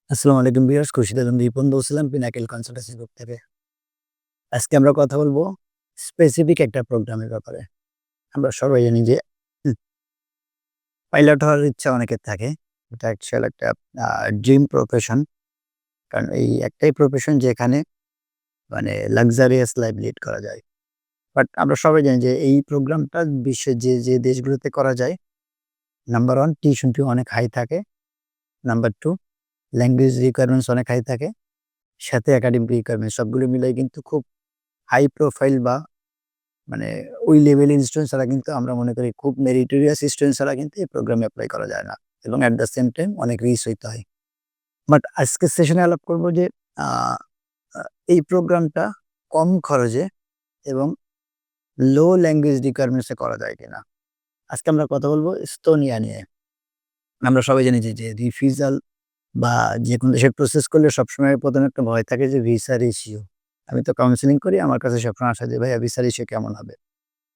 আসসালামু আলাইকুম ভিউয়ার্স, খুরশিদ আলম রিপন বলছিলাম পিনাকেল কনসালটেন্সি গ্রুপ থেকে। আজকে আমরা কথা বলবো স্পেসিফিক একটা প্রোগ্রামের ব্যাপারে। আমরা সবাই জানি যে হুম, পাইলট হওয়ার ইচ্ছা অনেকের থাকে। এটা অ্যাকচুয়াল একটা আ ড্রিম প্রফেশন। কারণ এই একটাই প্রফেশন যেখানে মানে লাক্সারিয়াস লাইফ লিড করা যায়। বাট আমরা সবাই জানি যে এই প্রোগ্রামটা বিশ্বের যে দেশগুলোতে করা যায়, নাম্বার 1 টিউশন ফি অনেক হাই থাকে। নাম্বার 2 ল্যাঙ্গুয়েজ রিকোয়ারমেন্টস অনেক হাই থাকে। সাথে একাডেমিক রিকোয়ারমেন্টস সবগুলো মিলাই কিন্তু খুব হাই প্রোফাইল বা মানে ওই লেভেলের স্টুডেন্ট ছাড়া কিন্তু আমরা মনে করি খুব মেরিটোরিয়াস স্টুডেন্ট ছাড়া কিন্তু এই প্রোগ্রামে এপ্লাই করা যায় না এবং এট দ্য সেম টাইম অনেক রিস্ক হইতে হয়। বাট আজকের সেশনে আলাপ করব যে আ আ এই প্রোগ্রামটা কম খরচে এবং লো ল্যাঙ্গুয়েজ রিকোয়ারমেন্টস এ করা যায় কিনা? আজকে আমরা কথা বলব এস্তোনিয়া নিয়ে। আমরা সবাই জানি যে রিফিউজাল বা যেকোনো দেশের প্রসেস করলে সবসময় ১ম একটা ভয় থাকে যে ভিসার ইস্যু। আমি তো কাউন্সেলিং করি, আমার কাছে সবসময় আসে যে ভাইয়া ভিসার ইস্যু কেমন হবে?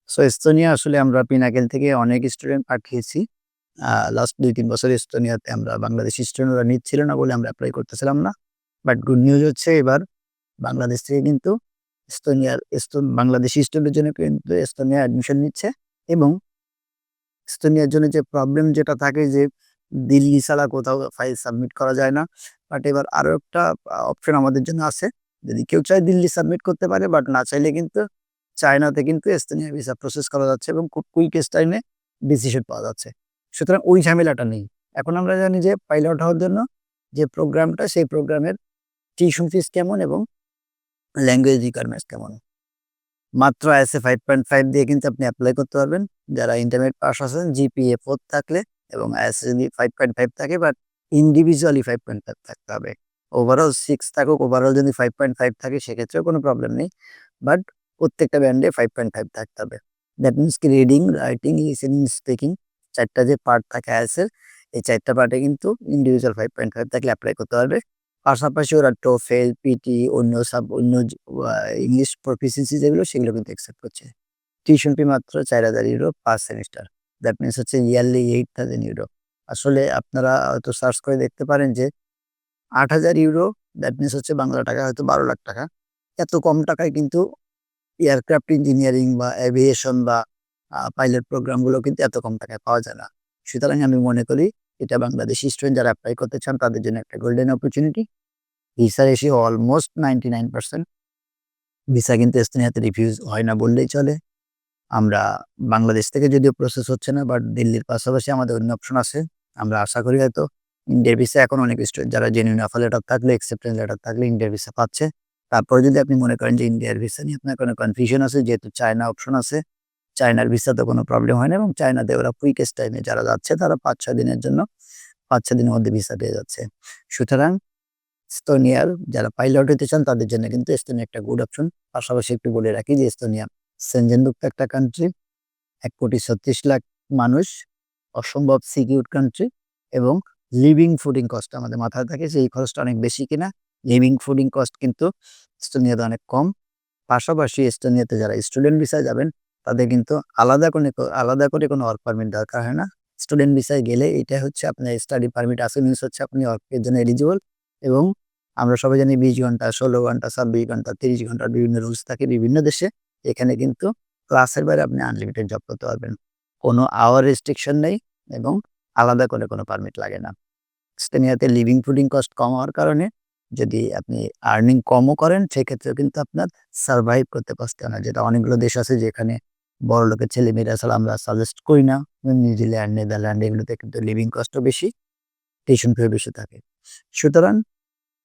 সো এস্তোনিয়া আসলে আমরা পিনাকেল থেকে অনেক স্টুডেন্ট পাঠিয়েছি। লাস্ট ২-৩ বছর এস্তোনিয়াতে আমরা বাংলাদেশি স্টুডেন্টরা নিচ্ছিল না বলে আমরা এপ্লাই করতেছিলাম না। বাট গুড নিউজ হচ্ছে এবার বাংলাদেশ থেকে কিন্তু বাংলাদেশি স্টুডেন্টের জন্য কিন্তু এস্তোনিয়া অ্যাডমিশন নিচ্ছে এবং এস্তোনিয়ার জন্য যে প্রবলেম যেটা থাকে যে দিল্লি ছাড়া কোথাও ফাইল সাবমিট করা যায় না। বাট এবার আরো একটা অপশন আমাদের জন্য আছে। যদি কেউ চায় দিল্লি সাবমিট করতে পারে, বাট না চাইলে কিন্তু চায়নাতে কিন্তু এস্তোনিয়া ভিসা প্রসেস করা যাচ্ছে এবং খুব কুইকেস্ট টাইমে ডিসিশন পাওয়া যাচ্ছে। সুতরাং ওই ঝামেলাটা নেই। এখন আমরা জানি যে পাইলট হওয়ার জন্য যে প্রোগ্রামটা সেই প্রোগ্রামের টিউশন ফিস কেমন এবং ল্যাঙ্গুয়েজ রিকোয়ারমেন্টস কেমন। মাত্র IELTS 5.5 দিয়ে কিন্তু আপনি এপ্লাই করতে পারবেন। যারা ইন্টারমিডিয়েট পাস আছেন জিপিএ 4 থাকলে এবং IELTS যদি 5.5 থাকে বাট ইন্ডিভিজুয়ালি 5.5 থাকতে হবে। ওভারঅল 6 থাকুক, ওভারঅল যদি 5.5 থাকে সেক্ষেত্রেও কোনো প্রবলেম নেই। বাট প্রত্যেকটা ব্যান্ডে 5.5 থাকতে হবে। দ্যাট মিনস কি রিডিং, রাইটিং, লিসেনিং, স্পিকিং ৪ টা যে পার্ট থাকে IELTS এর, এই ৪ টা পার্টে কিন্তু ইন্ডিভিজুয়াল 5.5 থাকলে এপ্লাই করতে পারবে। পাশাপাশি ওরা TOEFL, পিটি, অন্য ইংলিশ প্রফিসিয়েন্সি যেগুলো সেগুলো কিন্তু একসেপ্ট করছে। টিউশন ফি মাত্র ৳৪,০০০ পার সেমিস্টার। দ্যাট মিনস হচ্ছে ইয়ারলি ৳8,000। আসলে আপনারা হয়তো সার্চ করে দেখতে পারেন যে ৳৮,০০০ দ্যাট মিনস হচ্ছে বাংলা টাকায় হয়তো ৳১২,০০,০০০। এত কম টাকায় কিন্তু এয়ারক্রাফট ইঞ্জিনিয়ারিং বা এভিয়েশন বা পাইলট প্রোগ্রামগুলো কিন্তু এত কম টাকায় পাওয়া যায় না। সুতরাং আমি মনে করি এটা বাংলাদেশি স্টুডেন্ট যারা এপ্লাই করতে চান তাদের জন্য একটা golden opportunity. Visa ratio almost 99% visa কিন্তু এস্তোনিয়াতে রিফিউজ হয় না বললেই চলে। আমরা বাংলাদেশ থেকে যদিও প্রসেস হচ্ছে না বাট দিল্লির পাশাপাশি আমাদের অন্য অপশন আছে। আমরা আশা করি হয়তো ইন্ডিয়ার ভিসা এখন অনেক স্টুডেন্ট যারা জেনুইন অফার লেটার থাকলে, অ্যাকসেপ্টেন্স লেটার থাকলে ইন্ডিয়ার ভিসা পাচ্ছে। তারপরে যদি আপনি মনে করেন যে ইন্ডিয়ার ভিসা নিয়ে আপনার কোনো কনফিউশন আছে যেহেতু চায়না অপশন আছে, চায়নার ভিসাতে কোনো প্রবলেম হয় না এবং চায়নাতে ওরা কুইকেস্ট টাইমে যারা যাচ্ছে তারা ৫-৬ দিনের জন্য ৫-৬ দিনের মধ্যে ভিসা পেয়ে যাচ্ছে। সুতরাং এস্তোনিয়ার যারা পাইলট হতে চান তাদের জন্য কিন্তু এস্তোনিয়া একটা গুড অপশন। পাশাপাশি একটু বলে রাখি যে এস্তোনিয়া সেনজেনভুক্ত একটা কান্ট্রি। ১,৩৬,০০,০০০ মানুষ, অসম্ভব সিকিউর কান্ট্রি এবং লিভিং ফুডিং কস্ট আমাদের মাথায় থাকে যে এই খরচটা অনেক বেশি কিনা। লিভিং ফুডিং কস্ট কিন্তু এস্তোনিয়াতে অনেক কম। পাশাপাশি এস্তোনিয়াতে যারা স্টুডেন্ট ভিসায় যাবেন তাদের কিন্তু আলাদা করে কোনো ওয়ার্ক পারমিট দরকার হয় না। স্টুডেন্ট ভিসায় গেলে এটা হচ্ছে আপনার স্টাডি পারমিট আছে মিনস হচ্ছে আপনি ওয়ার্কের জন্য এলিজিবল এবং আমরা সবাই জানি ২০ ঘন্টা, ১৬ ঘন্টা, ২৬ ঘন্টা, ৩০ ঘন্টার বিভিন্ন রুলস থাকে বিভিন্ন দেশে। এখানে কিন্তু ক্লাসের বাইরে আপনি আনলিমিটেড জব করতে পারবেন। কোনো আওয়ার রেস্ট্রিকশন নেই এবং আলাদা করে কোনো পারমিট লাগে না। এস্তোনিয়াতে লিভিং ফুডিং কস্ট কম হওয়ার কারণে যদি আপনি আর্নিং কমও করেন সেক্ষেত্রেও কিন্তু আপনার সারভাইভ করতে পারতে হয় না। যেটা অনেকগুলো দেশ আছে যেখানে বড়লোকের ছেলেমেয়েরা ছাড়া আমরা সাজেস্ট করি না। নিউজিল্যান্ড, নেদারল্যান্ড এগুলোতে কিন্তু লিভিং কস্টও বেশি, টিউশন ফিও বেশি থাকে। সুতরাং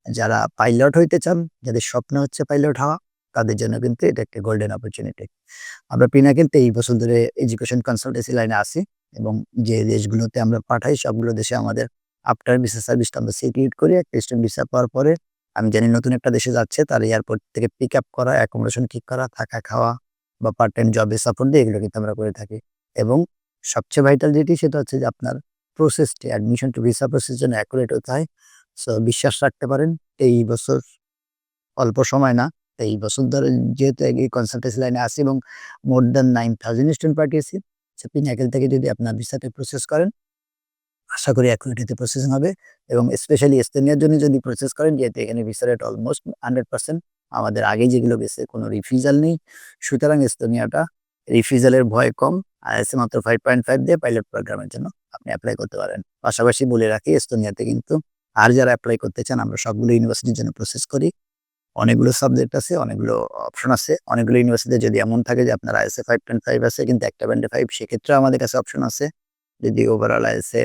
যারা পাইলট হইতে চান, যাদের স্বপ্ন হচ্ছে পাইলট হওয়া, তাদের জন্য কিন্তু এটা একটা গোল্ডেন অপরচুনিটি। আমরা পিনাকেল ২৩ বছর ধরে এডুকেশন কনসালটেন্সি লাইনে আছি এবং যে দেশগুলোতে আমরা পাঠাই সবগুলো দেশে আমাদের আফটার ভিসা সার্ভিসটা আমরা সিকিউর করি। একটা স্টুডেন্ট ভিসা পাওয়ার পরে আমি জানি নতুন একটা দেশে যাচ্ছে তার এয়ারপোর্ট থেকে পিক আপ করা, অ্যাকোমোডেশন ঠিক করা, থাকা খাওয়া বা পার্ট টাইম জবে সাপোর্ট দিয়ে এগুলো কিন্তু আমরা করে থাকি। এবং সবচেয়ে ভাইটাল যেটি সেটা হচ্ছে যে আপনার প্রসেসটি অ্যাডমিশন টু ভিসা প্রসেস যেন অ্যাকুরেট হতে হয়। সো বিশ্বাস রাখতে পারেন ২৩ বছর অল্প সময় না। ২৩ বছর ধরে যেহেতু এই কনসালটেন্সি লাইনে আছি এবং মোর দ্যান ৯,০০০ স্টুডেন্ট পাঠিয়েছি। সো পিনাকেল থেকে যদি আপনার ভিসাটা প্রসেস করেন আশা করি ১ মিনিটেতে প্রসেসিং হবে এবং স্পেশালি এস্তোনিয়ার জন্য যদি প্রসেস করেন যেহেতু এখানে ভিসা রেট অলমোস্ট 100% আমাদের আগে যেগুলো গেছে কোনো রিফিউজাল নেই। সুতরাং এস্তোনিয়াটা রিফিউজালের ভয় কম। IELTS মাত্র 5.5 দিয়ে পাইলট প্রোগ্রামের জন্য আপনি এপ্লাই করতে পারেন। পাশাপাশি বলে রাখি এস্তোনিয়াতে কিন্তু আর যারা এপ্লাই করতে চান আমরা সবগুলো ইউনিভার্সিটির জন্য প্রসেস করি। অনেকগুলো সাবজেক্ট আছে, অনেকগুলো অপশন আছে। অনেকগুলো ইউনিভার্সিটিতে যদি এমন থাকে যে আপনার IELTS এ 5.5 আছে কিন্তু একটা ব্যান্ডে 5 সেক্ষেত্রেও আমাদের কাছে অপশন আছে। যদি ওভারঅল IELTS এ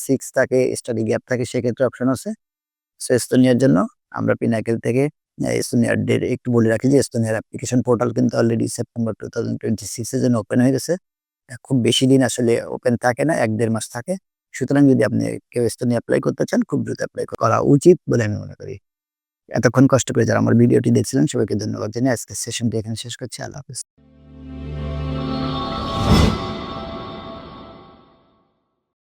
6 থাকে, স্টাডি গ্যাপ থাকে সেক্ষেত্রে অপশন আছে। সো এস্তোনিয়ার জন্য আমরা পিনাকেল থেকে এস্তোনিয়ার ডেট একটু বলে রাখি যে এস্তোনিয়ার অ্যাপ্লিকেশন পোর্টাল কিন্তু অলরেডি সেপ্টেম্বর 2026 এর জন্য ওপেন হয়ে গেছে। খুব বেশি দিন আসলে ওপেন থাকে না, ১-১.৫ মাস থাকে। সুতরাং যদি আপনি কেউ এস্তোনিয়া এপ্লাই করতে চান খুব দ্রুত এপ্লাই করা উচিত বলে আমি মনে করি। এতক্ষণ কষ্ট করে যারা আমার ভিডিওটি দেখছিলেন সবাইকে ধন্যবাদ জানিয়ে আজকের সেশনটি এখানে শেষ করছি। আল্লাহ হাফেজ।